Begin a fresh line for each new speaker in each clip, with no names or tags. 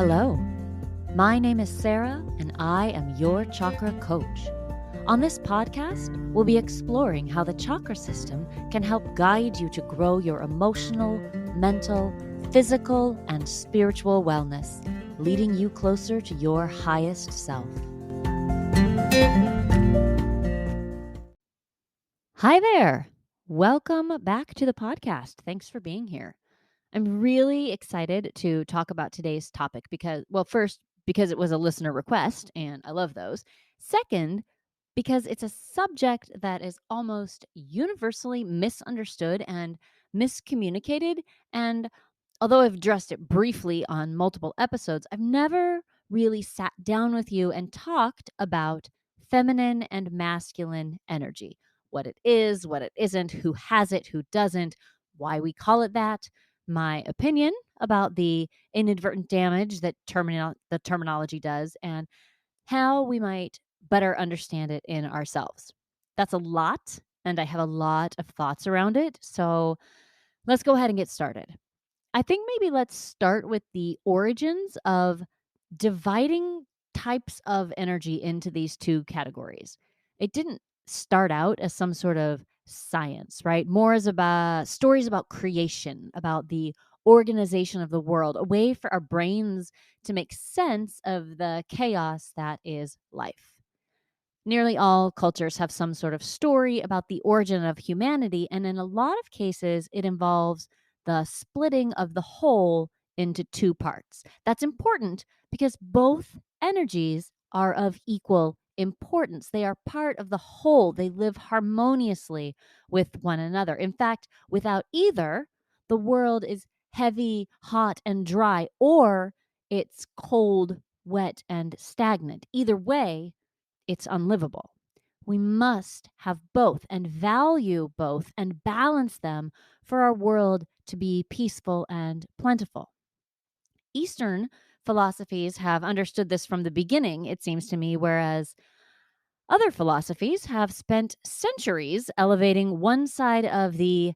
Hello, my name is Sarah, and I am your chakra coach. On this podcast, we'll be exploring how the chakra system can help guide you to grow your emotional, mental, physical, and spiritual wellness, leading you closer to your highest self. Hi there. Welcome back to the podcast. Thanks for being here. I'm really excited to talk about today's topic because, well, first, because it was a listener request, and I love those. Second, because it's a subject that is almost universally misunderstood and miscommunicated. And although I've addressed it briefly on multiple episodes, I've never really sat down with you and talked about feminine and masculine energy, what it is, what it isn't, who has it, who doesn't, why we call it that, my opinion about the inadvertent damage that the terminology does, and how we might better understand it in ourselves. That's a lot, and I have a lot of thoughts around it. So let's go ahead and get started. I think maybe let's start with the origins of dividing types of energy into these two categories. It didn't start out as some sort of science, right? More as about stories about creation, about the organization of the world, a way for our brains to make sense of the chaos that is life. Nearly all cultures have some sort of story about the origin of humanity, and in a lot of cases, it involves the splitting of the whole into two parts. That's important because both energies are of equal importance. They are part of the whole, they live harmoniously with one another. In fact, without either, the world is heavy, hot, and dry, or it's cold, wet, and stagnant. Either way, it's unlivable. We must have both and value both and balance them for our world to be peaceful and plentiful. Eastern philosophies have understood this from the beginning, it seems to me, whereas other philosophies have spent centuries elevating one side of the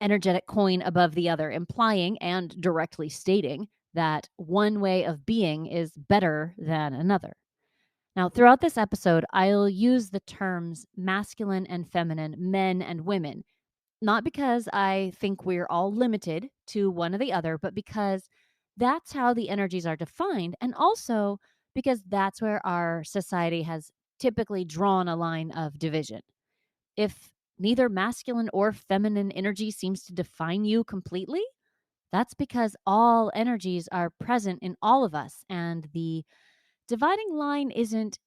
energetic coin above the other, implying and directly stating that one way of being is better than another. Now, throughout this episode, I'll use the terms masculine and feminine, men and women, not because I think we're all limited to one or the other, but because that's how the energies are defined. And also because that's where our society has typically drawn a line of division. If neither masculine or feminine energy seems to define you completely, that's because all energies are present in all of us. And the dividing line isn't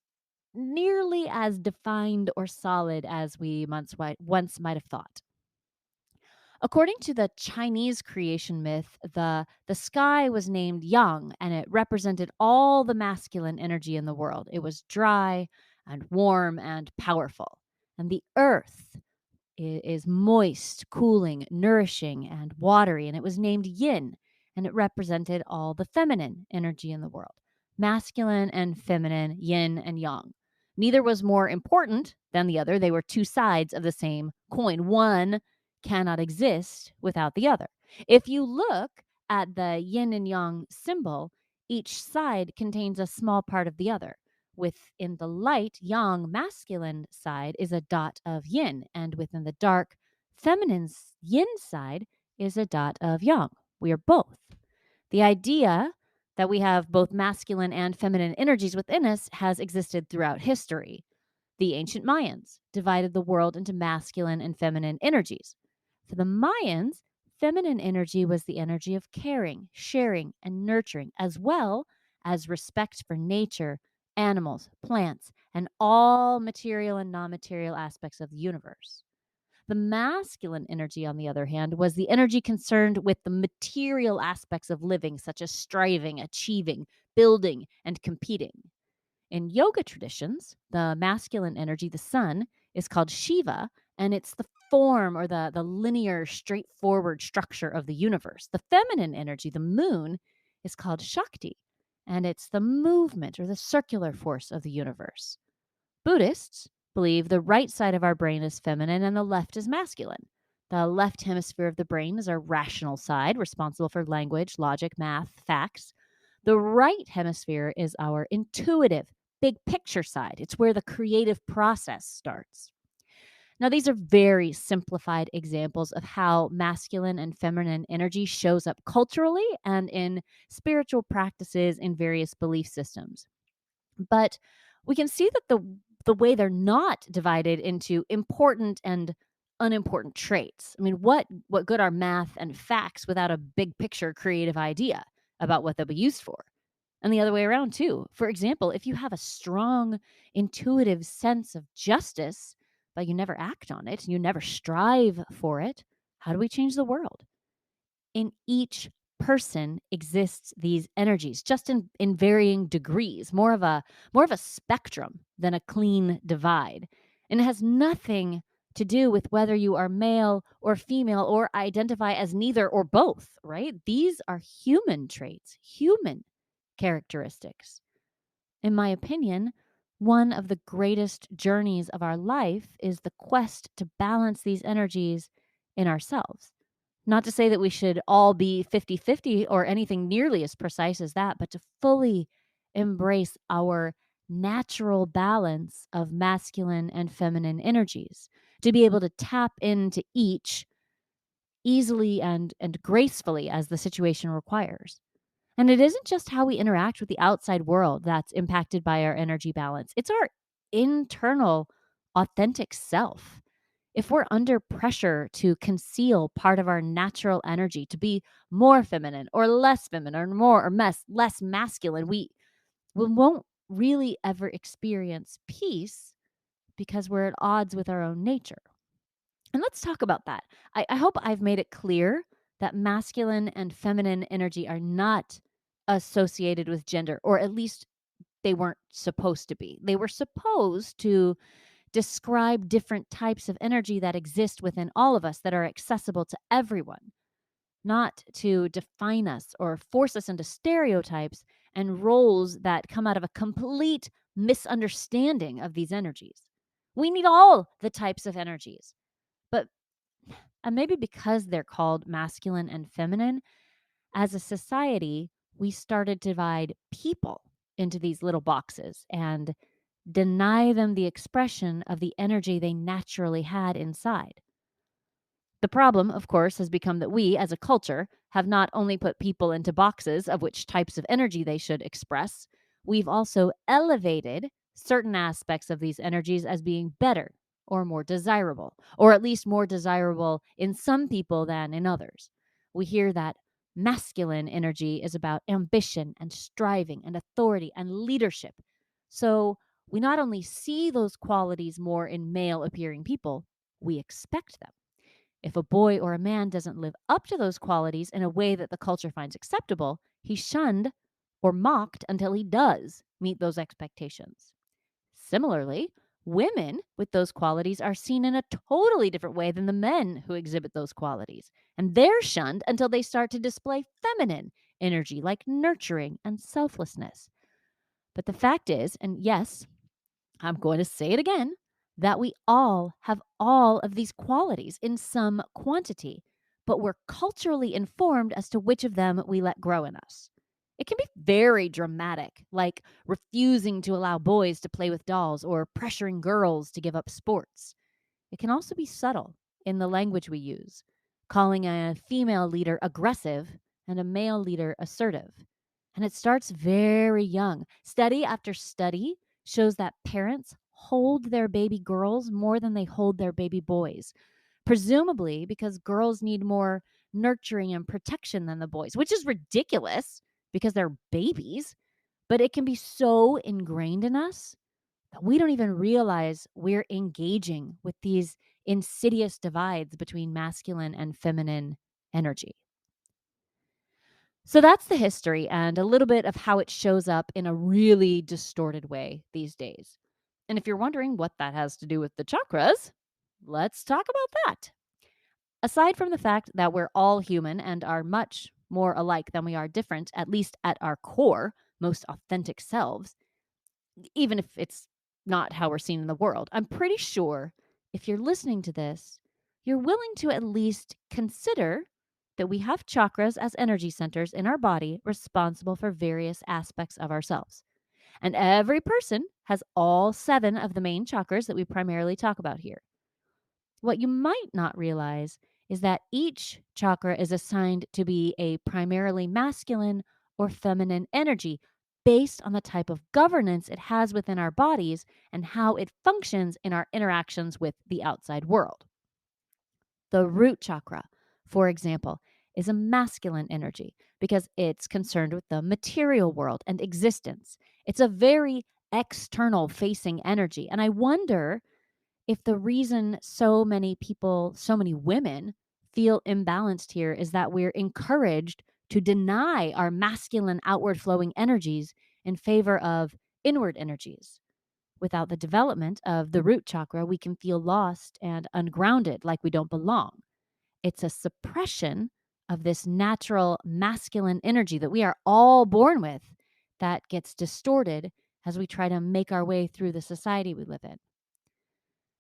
nearly as defined or solid as we once might have thought. According to the Chinese creation myth, the sky was named Yang, and it represented all the masculine energy in the world. It was dry and warm and powerful. And the earth is moist, cooling, nourishing, and watery, and it was named Yin, and it represented all the feminine energy in the world. Masculine and feminine, yin and yang. Neither was more important than the other. They were two sides of the same coin. One cannot exist without the other. If you look at the yin and yang symbol, each side contains a small part of the other. Within the light, yang masculine side is a dot of yin, and within the dark feminine yin side is a dot of yang. We are both. The idea that we have both masculine and feminine energies within us has existed throughout history. The ancient Mayans divided the world into masculine and feminine energies. For the Mayans, feminine energy was the energy of caring, sharing, and nurturing, as well as respect for nature, animals, plants, and all material and non material aspects of the universe. The masculine energy, on the other hand, was the energy concerned with the material aspects of living, such as striving, achieving, building, and competing. In yoga traditions, the masculine energy, the sun, is called Shiva, and it's the form or the linear, straightforward structure of the universe. The feminine energy, the moon, is called Shakti, and it's the movement or the circular force of the universe. Buddhists believe the right side of our brain is feminine and the left is masculine. The left hemisphere of the brain is our rational side, responsible for language, logic, math, facts. The right hemisphere is our intuitive, big picture side. It's where the creative process starts. Now, these are very simplified examples of how masculine and feminine energy shows up culturally and in spiritual practices in various belief systems. But we can see that the way they're not divided into important and unimportant traits. I mean, what good are math and facts without a big picture creative idea about what they'll be used for? And the other way around too. For example, if you have a strong intuitive sense of justice, but you never act on it, you never strive for it, how do we change the world? In each person exists these energies just in varying degrees, more of a spectrum than a clean divide. And it has nothing to do with whether you are male or female or identify as neither or both, right? These are human traits, human characteristics. In my opinion, one of the greatest journeys of our life is the quest to balance these energies in ourselves. Not to say that we should all be 50-50 or anything nearly as precise as that, but to fully embrace our natural balance of masculine and feminine energies, to be able to tap into each easily and gracefully as the situation requires. And it isn't just how we interact with the outside world that's impacted by our energy balance, it's our internal, authentic self. If we're under pressure to conceal part of our natural energy, to be more feminine or less feminine or more or less masculine, we won't really ever experience peace because we're at odds with our own nature. And let's talk about that. I hope I've made it clear that masculine and feminine energy are not associated with gender, or at least they weren't supposed to be. They were supposed to describe different types of energy that exist within all of us that are accessible to everyone, not to define us or force us into stereotypes and roles that come out of a complete misunderstanding of these energies. We need all the types of energies, but and maybe because they're called masculine and feminine, as a society, we started to divide people into these little boxes and deny them the expression of the energy they naturally had inside. The problem, of course, has become that we, as a culture, have not only put people into boxes of which types of energy they should express, we've also elevated certain aspects of these energies as being better or more desirable, or at least more desirable in some people than in others. We hear that masculine energy is about ambition and striving and authority and leadership. So we not only see those qualities more in male appearing people, we expect them. If a boy or a man doesn't live up to those qualities in a way that the culture finds acceptable, he's shunned or mocked until he does meet those expectations. Similarly, women with those qualities are seen in a totally different way than the men who exhibit those qualities, and they're shunned until they start to display feminine energy like nurturing and selflessness. But the fact is, and yes, I'm going to say it again, that we all have all of these qualities in some quantity, but we're culturally informed as to which of them we let grow in us. It can be very dramatic, like refusing to allow boys to play with dolls or pressuring girls to give up sports. It can also be subtle in the language we use, calling a female leader aggressive and a male leader assertive. And it starts very young. Study after study shows that parents hold their baby girls more than they hold their baby boys, presumably because girls need more nurturing and protection than the boys, which is ridiculous because they're babies. But it can be so ingrained in us that we don't even realize we're engaging with these insidious divides between masculine and feminine energy. So that's the history and a little bit of how it shows up in a really distorted way these days. And if you're wondering what that has to do with the chakras, let's talk about that. Aside from the fact that we're all human and are much more alike than we are different, at least at our core, most authentic selves, even if it's not how we're seen in the world, I'm pretty sure if you're listening to this, you're willing to at least consider that we have chakras as energy centers in our body responsible for various aspects of ourselves. And every person has all 7 of the main chakras that we primarily talk about here. What you might not realize is that each chakra is assigned to be a primarily masculine or feminine energy based on the type of governance it has within our bodies and how it functions in our interactions with the outside world. The root chakra, for example, is a masculine energy because it's concerned with the material world and existence. It's a very external facing energy. And I wonder if the reason so many people, so many women feel imbalanced here is that we're encouraged to deny our masculine outward flowing energies in favor of inward energies. Without the development of the root chakra, we can feel lost and ungrounded, like we don't belong. It's a suppression of this natural masculine energy that we are all born with that gets distorted as we try to make our way through the society we live in.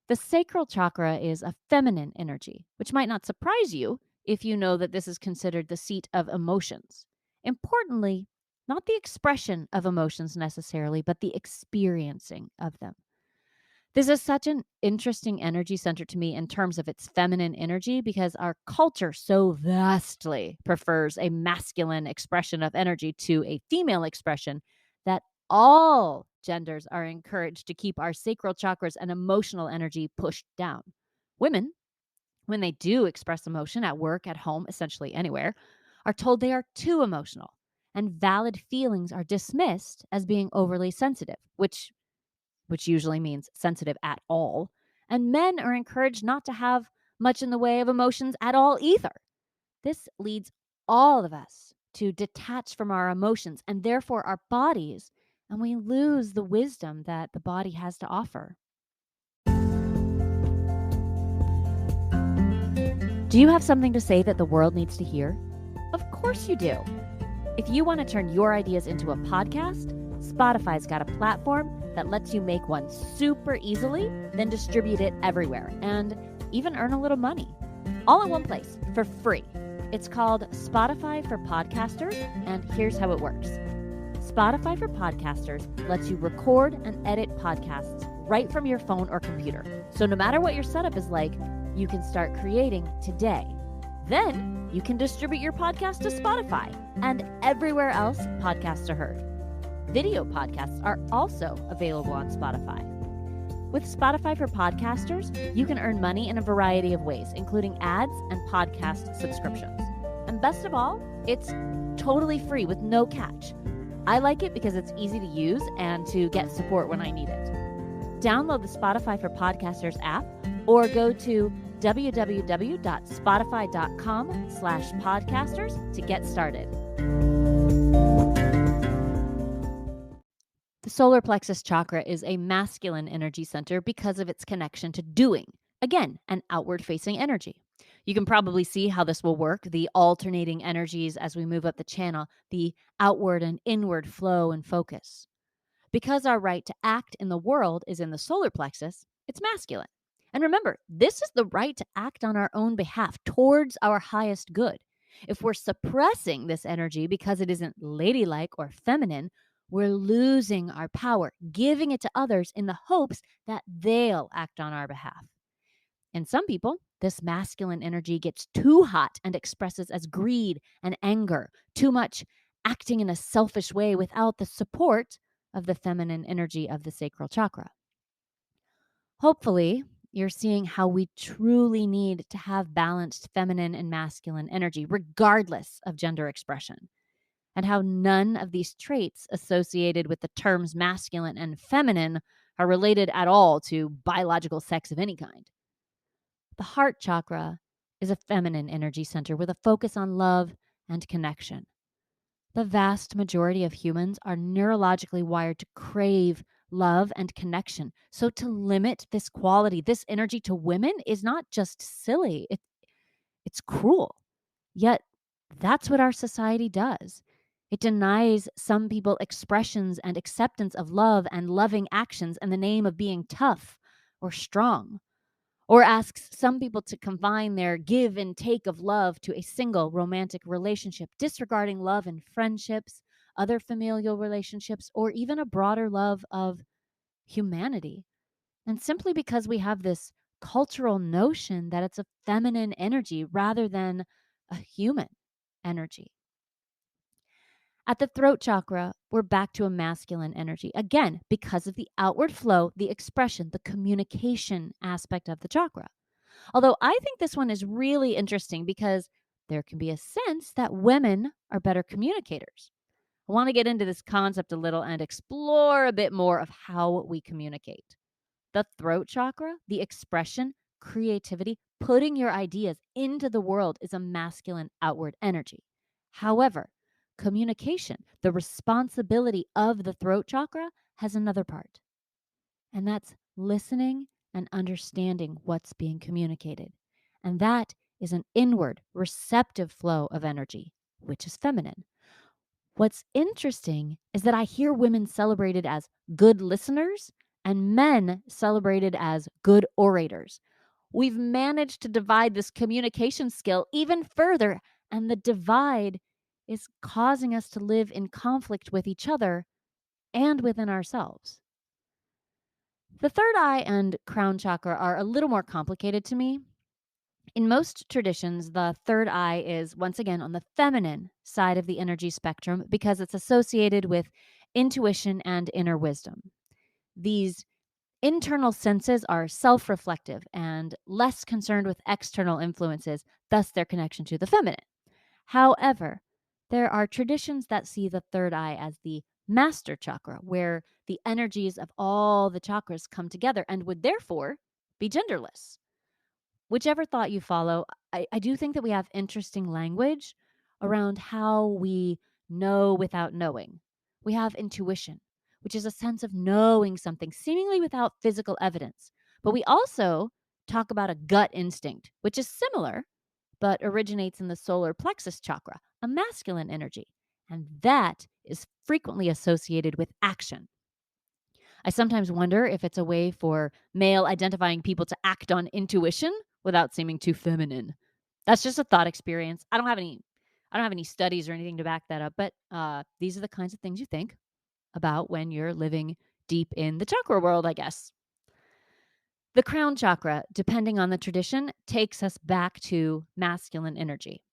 The sacral chakra is a feminine energy, which might not surprise you if you know that this is considered the seat of emotions. Importantly, not the expression of emotions necessarily, but the experiencing of them. This is such an interesting energy center to me in terms of its feminine energy because our culture so vastly prefers a masculine expression of energy to a female expression that all genders are encouraged to keep our sacral chakras and emotional energy pushed down. Women, when they do express emotion at work, at home, essentially anywhere, are told they are too emotional, and valid feelings are dismissed as being overly sensitive, which usually means sensitive at all. And men are encouraged not to have much in the way of emotions at all either. This leads all of us to detach from our emotions and therefore our bodies, and we lose the wisdom that the body has to offer. Do you have something to say that the world needs to hear? Of course you do. If you want to turn your ideas into a podcast, Spotify's got a platform that lets you make one super easily, then distribute it everywhere, and even earn a little money. All in one place, for free. It's called Spotify for Podcasters, and here's how it works. Spotify for Podcasters lets you record and edit podcasts right from your phone or computer. So no matter what your setup is like, you can start creating today. Then you can distribute your podcast to Spotify and everywhere else podcasts are heard. Video podcasts are also available on Spotify. With Spotify for Podcasters, you can earn money in a variety of ways, including ads and podcast subscriptions. And best of all, it's totally free with no catch. I like it because it's easy to use and to get support when I need it. Download the Spotify for Podcasters app or go to www.spotify.com/podcasters to get started. The solar plexus chakra is a masculine energy center because of its connection to doing. Again, an outward-facing energy. You can probably see how this will work, the alternating energies as we move up the channel, the outward and inward flow and focus. Because our right to act in the world is in the solar plexus, it's masculine. And remember, this is the right to act on our own behalf towards our highest good. If we're suppressing this energy because it isn't ladylike or feminine, we're losing our power, giving it to others in the hopes that they'll act on our behalf. In some people, this masculine energy gets too hot and expresses as greed and anger, too much acting in a selfish way without the support of the feminine energy of the sacral chakra. Hopefully, you're seeing how we truly need to have balanced feminine and masculine energy, regardless of gender expression, and how none of these traits associated with the terms masculine and feminine are related at all to biological sex of any kind. The heart chakra is a feminine energy center with a focus on love and connection. The vast majority of humans are neurologically wired to crave love and connection. So to limit this quality, this energy to women is not just silly, it's cruel. Yet that's what our society does. It denies some people expressions and acceptance of love and loving actions in the name of being tough or strong. or asks some people to confine their give and take of love to a single romantic relationship, disregarding love in friendships, other familial relationships, or even a broader love of humanity. And simply because we have this cultural notion that it's a feminine energy rather than a human energy. At the throat chakra, we're back to a masculine energy. Again, because of the outward flow, the expression, the communication aspect of the chakra. Although I think this one is really interesting because there can be a sense that women are better communicators. I want to get into this concept a little and explore a bit more of how we communicate. The throat chakra, the expression, creativity, putting your ideas into the world is a masculine outward energy. However, communication, the responsibility of the throat chakra, has another part, and that's listening and understanding what's being communicated. And that is an inward, receptive flow of energy, which is feminine. What's interesting is that I hear women celebrated as good listeners and men celebrated as good orators. We've managed to divide this communication skill even further, and the divide is causing us to live in conflict with each other and within ourselves. The third eye and crown chakra are a little more complicated to me. In most traditions, the third eye is once again on the feminine side of the energy spectrum because it's associated with intuition and inner wisdom. These internal senses are self reflective and less concerned with external influences, thus, their connection to the feminine. However, there are traditions that see the third eye as the master chakra, where the energies of all the chakras come together and would therefore be genderless. Whichever thought you follow, I do think that we have interesting language around how we know without knowing. We have intuition, which is a sense of knowing something seemingly without physical evidence. But we also talk about a gut instinct, which is similar, but originates in the solar plexus chakra, a masculine energy. And that is frequently associated with action. I sometimes wonder if it's a way for male identifying people to act on intuition without seeming too feminine. That's just a thought experience. I don't have any studies or anything to back that up, but these are the kinds of things you think about when you're living deep in the chakra world, I guess. The crown chakra, depending on the tradition, takes us back to masculine energy.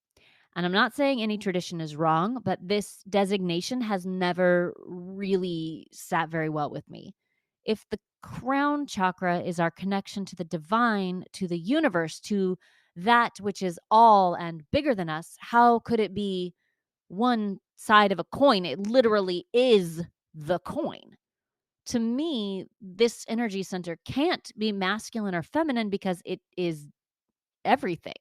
And I'm not saying any tradition is wrong, but this designation has never really sat very well with me. If the crown chakra is our connection to the divine, to the universe, to that which is all and bigger than us, how could it be one side of a coin? It literally is the coin. To me, this energy center can't be masculine or feminine because it is everything,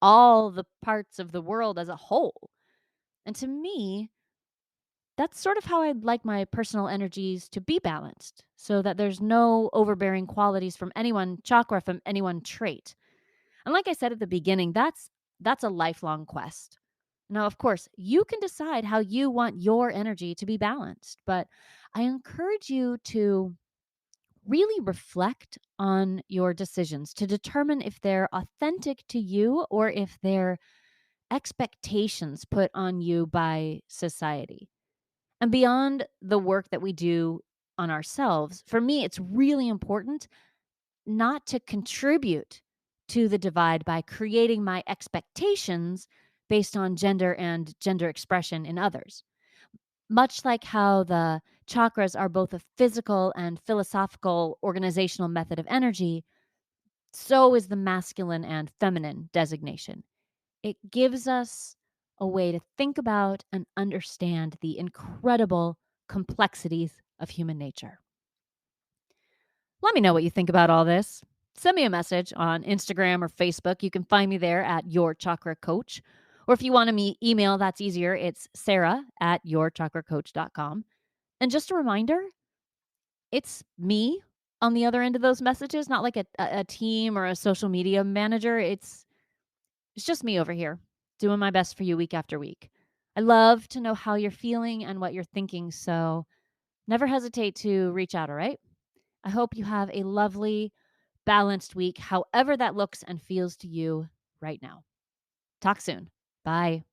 all the parts of the world as a whole. And to me, that's sort of how I'd like my personal energies to be balanced so that there's no overbearing qualities from any one chakra, from any one trait. And like I said at the beginning, that's a lifelong quest. Now, of course, you can decide how you want your energy to be balanced, but I encourage you to really reflect on your decisions to determine if they're authentic to you or if they're expectations put on you by society. And beyond the work that we do on ourselves, for me, it's really important not to contribute to the divide by creating my expectations based on gender and gender expression in others. Much like how the chakras are both a physical and philosophical organizational method of energy, so is the masculine and feminine designation. It gives us a way to think about and understand the incredible complexities of human nature. Let me know what you think about all this. Send me a message on Instagram or Facebook. You can find me there at Your Chakra Coach. Or if you want to email, that's easier. It's sarah@yourchakracoach.com. And just a reminder, it's me on the other end of those messages, not like a team or a social media manager. It's just me over here doing my best for you week after week. I love to know how you're feeling and what you're thinking, so never hesitate to reach out, all right? I hope you have a lovely, balanced week, however that looks and feels to you right now. Talk soon. Bye.